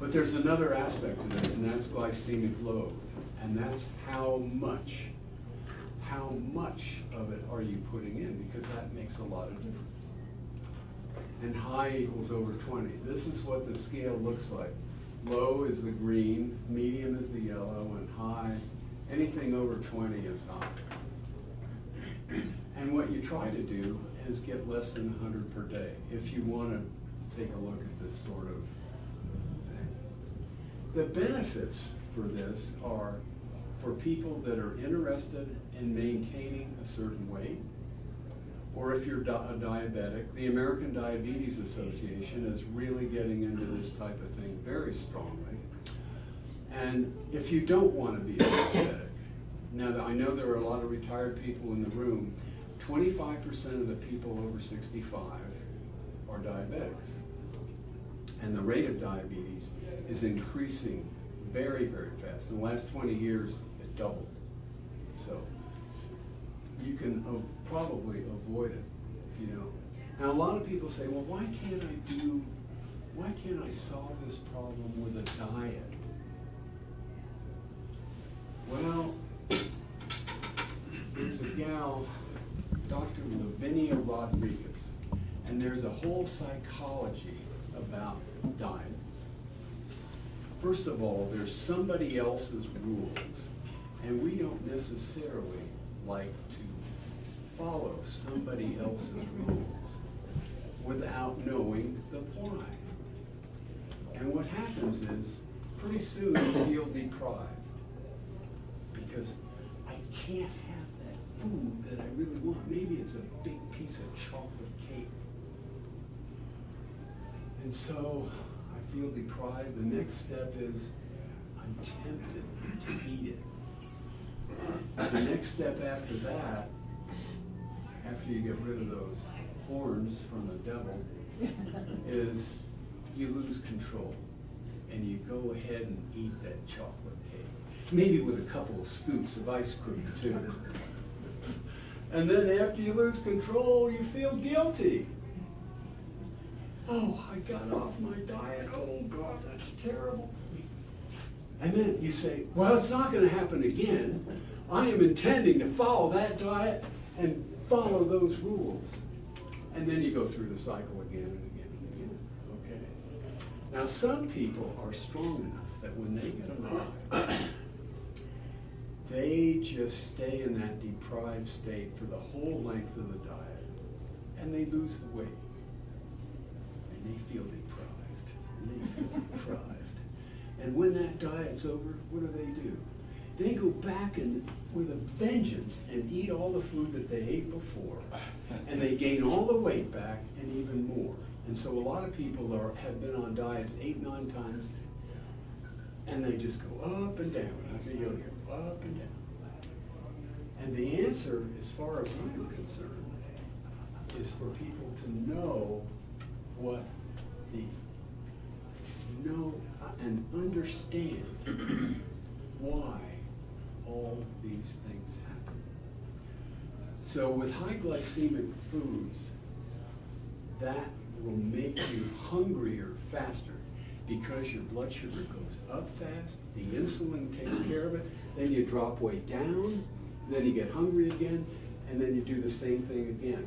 But there's another aspect to this, and that's glycemic load. And that's how much of it are you putting in, because that makes a lot of difference. And high equals over 20. This is what the scale looks like. Low is the green, medium is the yellow, and high, anything over 20 is high. And what you try to do is get less than 100 per day if you want to take a look at this sort of thing. The benefits for this are for people that are interested in maintaining a certain weight, or if you're a diabetic. The American Diabetes Association is really getting into this type of thing very strongly. And if you don't want to be a diabetic, now I know there are a lot of retired people in the room, 25% of the people over 65 are diabetics. And the rate of diabetes is increasing very, very fast. In the last 20 years, it doubled. So you can probably avoid it if you don't. Now a lot of people say, well, why can't I solve this problem with a diet? Well, there's a gal, Dr. Lavinia Rodriguez, and there's a whole psychology about diets. First of all, there's somebody else's rules, and we don't necessarily like to follow somebody else's rules without knowing the why. And what happens is, pretty soon you feel deprived, because I can't have that food that I really want. Maybe it's a big piece of chocolate cake. And so I feel deprived. The next step is I'm tempted to eat it. The next step after that, after you get rid of those horns from the devil, is you lose control and you go ahead and eat that chocolate cake. Maybe with a couple of scoops of ice cream too. And then after you lose control, you feel guilty. Oh, I got off my diet. Oh God, that's terrible. And then you say, well, it's not going to happen again. I am intending to follow that diet and follow those rules. And then you go through the cycle again and again and again. Okay. Now some people are strong enough that when they get a diet, they just stay in that deprived state for the whole length of the diet, and they lose the weight. And they feel deprived. And they feel deprived. And when that diet's over, what do? They go back and with a vengeance and eat all the food that they ate before, and they gain all the weight back and even more. And so a lot of people have been on diets 8-9 times, and they just go up and down. I think you'll go up and down. And the answer, as far as I'm concerned, is for people to know and understand why all these things happen. So with high glycemic foods, that will make you hungrier faster because your blood sugar goes up fast, the insulin takes care of it, then you drop weight down, then you get hungry again, and then you do the same thing again.